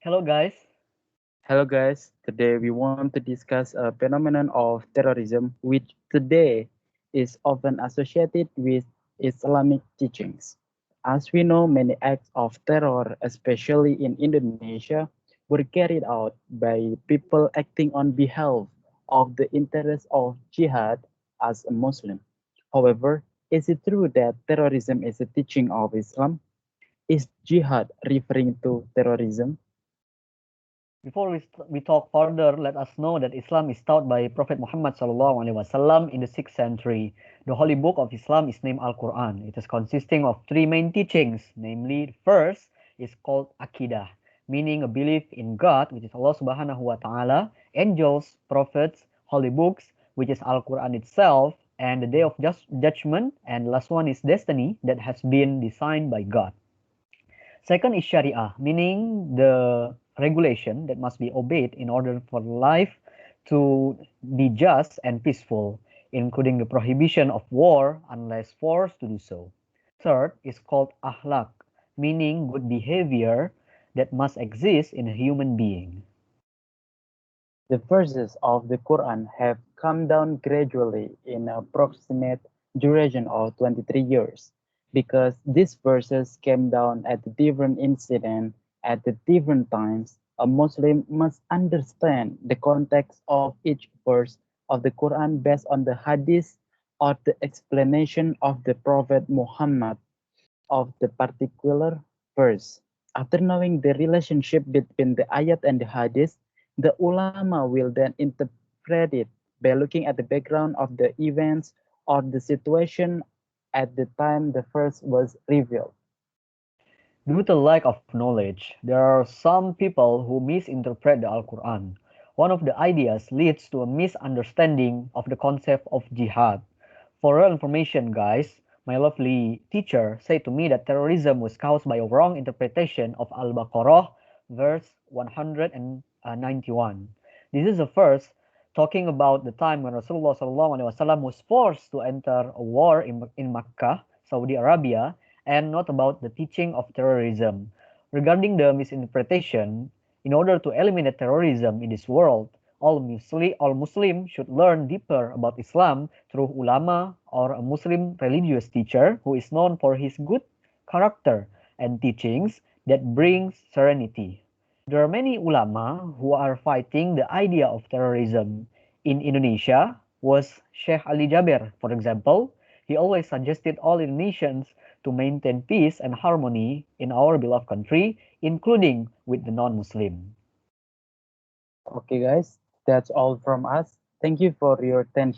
Hello, guys. Hello guys, today we want to discuss a phenomenon of terrorism which today is often associated with Islamic teachings. As we know, many acts of terror, especially in Indonesia, were carried out by people acting on behalf of the interests of jihad as a Muslim. However, is it true that terrorism is a teaching of Islam? Is jihad referring to terrorism? Before we talk further, let us know that Islam is taught by Prophet Muhammad SAW in the 6th century. The holy book of Islam is named Al-Quran. It is consisting of three main teachings, namely, the first is called Aqidah, meaning a belief in God, which is Allah Subhanahu wa Ta'ala, angels, prophets, holy books, which is Al-Quran itself, and the day of judgment, and the last one is destiny that has been designed by God. Second is Sharia, meaning the regulation that must be obeyed in order for life to be just and peaceful, including the prohibition of war unless forced to do so. Third is called Akhlaq, meaning good behavior that must exist in a human being. The verses of the Quran have come down gradually in an approximate duration of 23 years because these verses came down at different incidents at the different times. A Muslim must understand the context of each verse of the Quran based on the hadith or the explanation of the Prophet Muhammad of the particular verse. After knowing the relationship between the ayat and the hadith, the ulama will then interpret it by looking at the background of the events or the situation at the time the verse was revealed. Due to lack of knowledge, there are some people who misinterpret the Al-Quran. One of the ideas leads to a misunderstanding of the concept of jihad. For real information, guys, my lovely teacher said to me that terrorism was caused by a wrong interpretation of Al-Baqarah, verse 191. This is a verse talking about the time when Rasulullah SAW was forced to enter a war in Makkah, Saudi Arabia, and not about the teaching of terrorism. Regarding the misinterpretation, in order to eliminate terrorism in this world, all Muslims should learn deeper about Islam through ulama or a Muslim religious teacher who is known for his good character and teachings that brings serenity. There are many ulama who are fighting the idea of terrorism. In Indonesia was Sheikh Ali Jaber, for example. He always suggested all Indonesians to maintain peace and harmony in our beloved country, including with the non-Muslim. Okay, guys, that's all from us. Thank you for your attention.